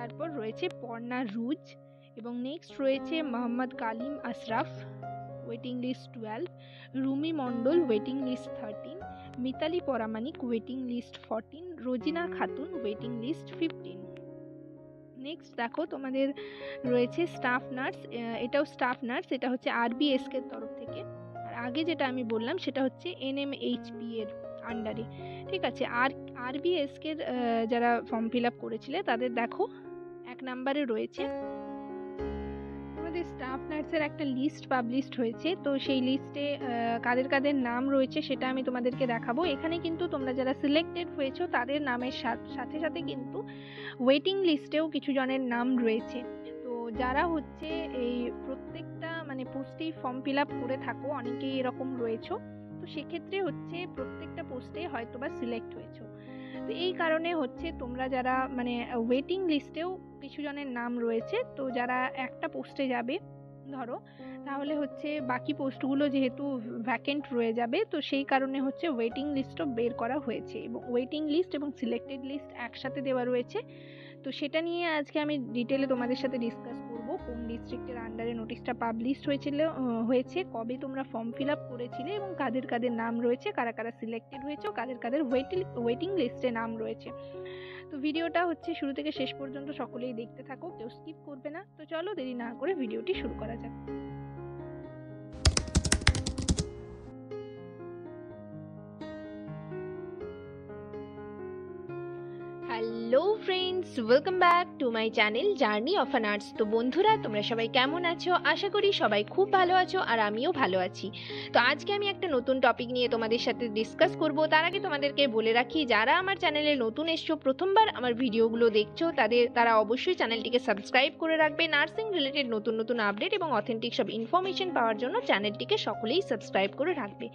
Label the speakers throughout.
Speaker 1: তারপর রয়েছে পর্ণা রুজ এবং নেক্সট রয়েছে Mohammad Kalim Ashraf, waiting list 12, Rumi Mondal, waiting list 13, Mitali Paramanik, waiting list 14, Rojina Khatun, waiting list 15। Next দেখো তোমাদের রয়েছে স্টাফ নার্স, এটাও স্টাফ নার্স, এটা হচ্ছে আরবিএসকে এর তরফ থেকে। আর আগে যেটা আমি বললাম সেটা হচ্ছে এনএমএইচপি এর আন্ডারে। ঠিক আছে, আর আরবিএসকে এর যারা ফর্ম ফিল আপ করেছিলে তাদের দেখো 1 নম্বরে রয়েছে তোমাদের স্টাফ নার্সের একটা লিস্ট পাবলিশড হয়েছে। তো সেই লিস্টে কাদের কাদের নাম রয়েছে সেটা আমি তোমাদেরকে দেখাবো। এখানে কিন্তু তোমরা যারা সিলেক্টেড হয়েছো তাদের নামের সাথে সাথে কিন্তু ওয়েটিং লিস্টেও কিছু জনের নাম রয়েছে। তো যারা হচ্ছে এই প্রত্যেকটা মানে পোস্টেই ফর্ম ফিল আপ করে থাকো, অনেকেই এরকম রয়েছো, তো সেক্ষেত্রে হচ্ছে প্রত্যেকটা পোস্টে হয়তো বা সিলেক্ট হয়েছো। তো এই কারণে হচ্ছে তোমরা যারা মানে ওয়েটিং লিস্টেও কিছু জনের নাম রয়েছে, তো যারা একটা পোস্টে যাবে ধরো, তাহলে হচ্ছে বাকি পোস্টগুলো যেহেতু ভ্যাকেন্ট রয়ে যাবে, তো সেই কারণে হচ্ছে ওয়েটিং লিস্টও বের করা হয়েছে এবং ওয়েটিং লিস্ট এবং সিলেক্টেড লিস্ট একসাথে দেওয়া রয়েছে। তো সেটা নিয়ে আজকে আমি ডিটেলে তোমাদের সাথে ডিসকাস করব, কোন ডিস্ট্রিক্টের আন্ডারে নোটিশটা পাবলিশড হয়েছে, কবে তোমরা ফর্ম ফিল আপ করেছিলে এবং কাদের কাদের নাম রয়েছে, কারা কারা সিলেক্টেড হয়েছে, কাদের কাদের ওয়েটিং লিস্টে নাম রয়েছে। তো ভিডিওটা হচ্ছে শুরু থেকে শেষ পর্যন্ত সকলেই দেখতে থাকো, কেউ স্কিপ করবে না। তো চলো দেরি না করে ভিডিওটি শুরু করা যাক। Hello friends, welcome back to my channel journey of an arts. তো বন্ধুরা, তোমরা সবাই কেমন আছো? আশা করি সবাই খুব ভালো আছো আর আমিও ভালো আছি। তো আজকে আমি একটা নতুন টপিক নিয়ে তোমাদের সাথে ডিসকাস করব। তার আগে তোমাদেরকে বলে রাখি, যারা আমার চ্যানেলে নতুন এসছো, প্রথমবার আমার ভিডিওগুলো দেখছো, তারা অবশ্যই চ্যানেলটিকে সাবস্ক্রাইব করে রাখবে। নার্সিং রিলেটেড নতুন নতুন আপডেট এবং অথেন্টিক সব ইনফরমেশন পাওয়ার জন্য চ্যানেলটিকে সকলেই সাবস্ক্রাইব করে রাখবে।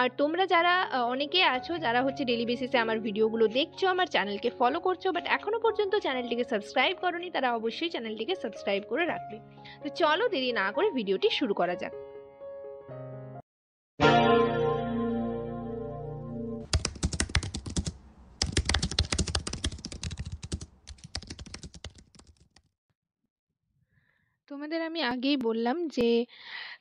Speaker 1: আর তোমরা যারা অনেকে আছো যারা হচ্ছে ডেলি বেসিসে আমার ভিডিওগুলো দেখছো, আমার চ্যানেলকে ফলো করছো, বাট এখনো পর্যন্ত চ্যানেলটিকে সাবস্ক্রাইব করোনি, তারা অবশ্যই চ্যানেলটিকে সাবস্ক্রাইব করে রাখবে। তো চলো দেরি না করে ভিডিওটি শুরু করা যাক। তোমাদের আমি আগেই বললাম যে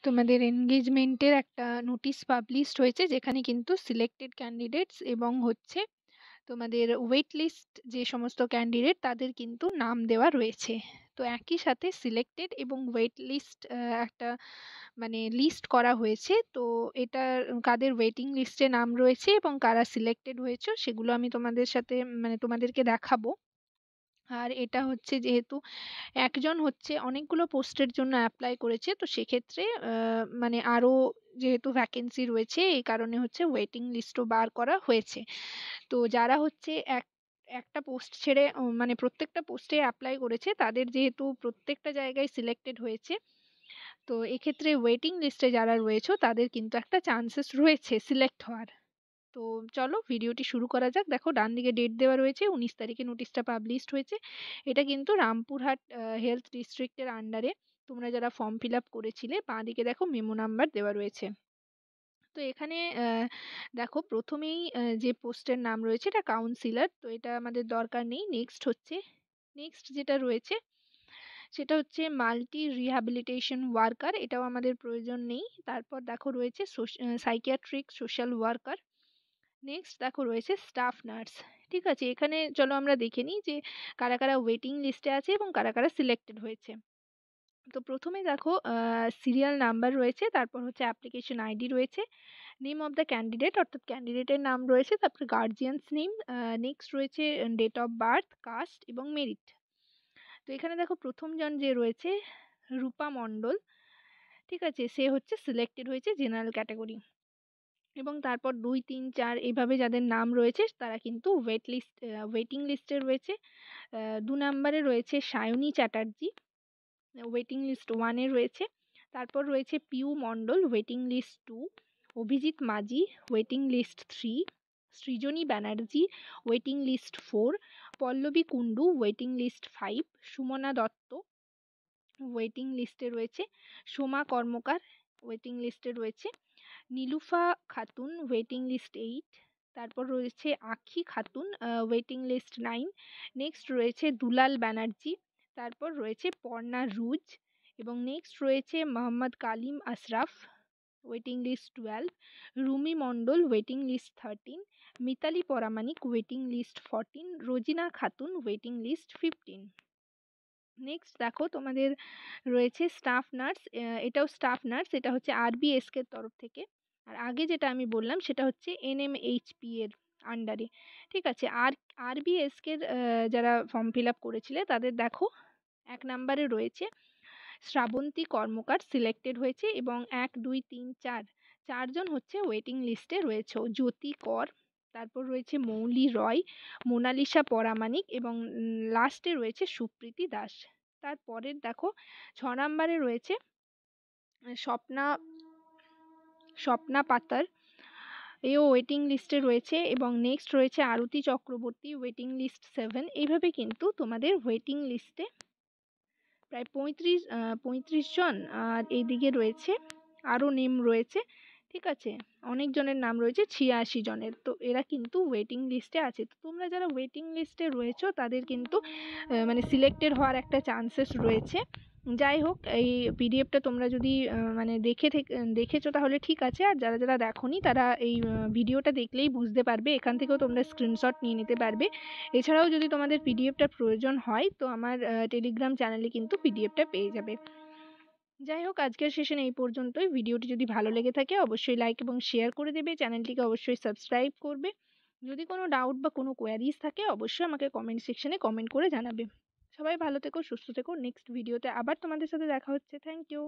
Speaker 1: তোমাদের এনগেজমেন্টের একটা নোটিশ পাবলিশড হয়েছে, যেখানে কিন্তু সিলেক্টেড ক্যান্ডিডেটস এবং হচ্ছে তোমাদের ওয়েট লিস্ট যে সমস্ত ক্যান্ডিডেট তাদের কিন্তু নাম দেওয়া রয়েছে। তো একই সাথে সিলেক্টেড এবং ওয়েট লিস্ট একটা মানে লিস্ট করা হয়েছে। তো এটা কাদের ওয়েটিং লিস্টে নাম রয়েছে এবং কারা সিলেক্টেড হয়েছে সেগুলো আমি তোমাদের সাথে মানে তোমাদেরকে দেখাবো। আর এটা হচ্ছে যেহেতু একজন হচ্ছে অনেকগুলো পোস্টের জন্য অ্যাপ্লাই করেছে, তো সেক্ষেত্রে মানে আরও যেহেতু ভ্যাকেন্সি রয়েছে, এই কারণে হচ্ছে ওয়েটিং লিস্টও বার করা হয়েছে। তো যারা হচ্ছে একটা পোস্ট ছেড়ে মানে প্রত্যেকটা পোস্টে অ্যাপ্লাই করেছে, তাদের যেহেতু প্রত্যেকটা জায়গায় সিলেক্টেড হয়েছে, তো এক্ষেত্রে ওয়েটিং লিস্টে যারা রয়েছে তাদের কিন্তু একটা চান্সেস রয়েছে সিলেক্ট হওয়ার। তো চলো ভিডিওটি শুরু করা যাক। দেখো ডান দিকে ডেট দেওয়া রয়েছে, 19 তারিখে নোটিশটা পাবলিশড হয়েছে। এটা কিন্তু রামপুরহাট হেলথ ডিস্ট্রিক্টের আন্ডারে তোমরা যারা ফর্ম ফিল আপ করেছিলে, বাঁ দিকে দেখো মেমো নাম্বার দেওয়া রয়েছে। তো এখানে দেখো প্রথমেই যে পোস্টের নাম রয়েছে এটা কাউন্সিলর, তো এটা আমাদের দরকার নেই। নেক্সট যেটা রয়েছে সেটা হচ্ছে মাল্টি রিহ্যাবিলিটেশন ওয়ার্কার, এটাও আমাদের প্রয়োজন নেই। তারপর দেখো রয়েছে সাইকিয়াট্রিক সোশ্যাল ওয়ার্কার। নেক্সট দেখো রয়েছে স্টাফ নার্স। ঠিক আছে, এখানে চলো আমরা দেখে নিই যে কারা কারা ওয়েটিং লিস্টে আছে এবং কারা কারা সিলেক্টেড হয়েছে। তো প্রথমে দেখো সিরিয়াল নাম্বার রয়েছে, তারপর হচ্ছে অ্যাপ্লিকেশন আইডি রয়েছে, নেম অফ দ্য ক্যান্ডিডেট অর্থাৎ ক্যান্ডিডেটের নাম রয়েছে, তারপর গার্জিয়ানস নেম, নেক্সট রয়েছে ডেট অফ বার্থ, কাস্ট এবং মেরিট। তো এখানে দেখো প্রথম জন যে রয়েছে রূপা মণ্ডল, ঠিক আছে, সে হচ্ছে সিলেক্টেড হয়েছে জেনারেল ক্যাটাগরি। এবং তারপর 2, 3, 4 এভাবে যাদের নাম রয়েছে তারা কিন্তু ওয়েটিং লিস্টে রয়েছে। 2 নম্বরে রয়েছে সায়নী চ্যাটার্জি, ওয়েটিং লিস্ট 1 এ রয়েছে। তারপর রয়েছে Piu Mondal, waiting list 2, Abhijit Majhi, waiting list 3, Srijani Banerjee, waiting list 4, Pallavi Kundu, waiting list 5, Sumana Dutta waiting লিস্টে রয়েছে, সোমা কর্মকার ওয়েটিং লিস্টে রয়েছে, নীলুফা খাতুন ওয়েটিং লিস্ট 8, তারপর রয়েছে আখি খাতুন ওয়েটিং লিস্ট 9, নেক্সট রয়েছে দুলাল ব্যানার্জি তারপর রয়েছে পর্ণা রুজ এবং নেক্সট রয়েছে Mohammad Kalim Ashraf, waiting list 12, Rumi Mondal, waiting list 13, Mitali Paramanik, waiting list 14, Rojina Khatun, waiting list 15। Next দেখো তোমাদের রয়েছে স্টাফ নার্স, এটাও স্টাফ নার্স, এটা হচ্ছে আরবিএসকে এর তরফ থেকে। আর আগে যেটা আমি বললাম সেটা হচ্ছে এনএমএইচপি এর আন্ডারে। ঠিক আছে, আর আরবিএসকে যারা ফর্ম ফিল আপ করেছিলে তাদের দেখো 1 নম্বরে রয়েছে শ্রাবন্তী কর্মকার, সিলেক্টেড হয়েছে এবং 1, 2, 3, 4 চারজন হচ্ছে ওয়েটিং লিস্টে রয়েছে। জ্যোতি কর, তারপর রয়েছে মৌলি রয়, মোনালিসা পরামানিক এবং লাস্টে রয়েছে সুপ্রীতি দাস। তারপরের দেখো 6 নম্বরে রয়েছে স্বপ্না স্বপ্না পাতার, এও ওয়েটিং লিস্টে রয়েছে এবং নেক্সট রয়েছে আরতি চক্রবর্তী, ওয়েটিং লিস্ট 7। এইভাবে কিন্তু তোমাদের ওয়েটিং লিস্টে প্রায় 35 জন, আর এইদিকে রয়েছে আরও নেম রয়েছে। ঠিক আছে, অনেক জনের নাম রয়েছে, 86 জনের। তো এরা কিন্তু ওয়েটিং লিস্টে আছে। তো তোমরা যারা ওয়েটিং লিস্টে রয়েছো তাদের কিন্তু মানে সিলেক্টেড হওয়ার একটা চান্সেস রয়েছে। যাই হোক, এই পিডিএফটা তোমরা যদি মানে দেখেছো তাহলে ঠিক আছে, আর যারা যারা দেখোনি তারা এই ভিডিওটা দেখলেই বুঝতে পারবে, এখান থেকেও তোমরা স্ক্রিনশট নিয়ে নিতে পারবে। এছাড়াও যদি তোমাদের পিডিএফটার প্রয়োজন হয় তো আমার টেলিগ্রাম চ্যানেলে কিন্তু পিডিএফটা পেয়ে যাবে। যাই হোক, আজকের সেশন এই পর্যন্তই। ভিডিওটি যদি ভালো লেগে থাকে অবশ্যই লাইক এবং শেয়ার করে দেবে, চ্যানেলটিকে অবশ্যই সাবস্ক্রাইব করবে। যদি কোনো ডাউট বা কোনো কোয়ারিজ থাকে অবশ্যই আমাকে কমেন্ট সেকশনে কমেন্ট করে জানাবে। সবাই ভালো থেকো, সুস্থ থেকো। নেক্সট ভিডিওতে আবার তোমাদের সাথে দেখা হচ্ছে। Thank you.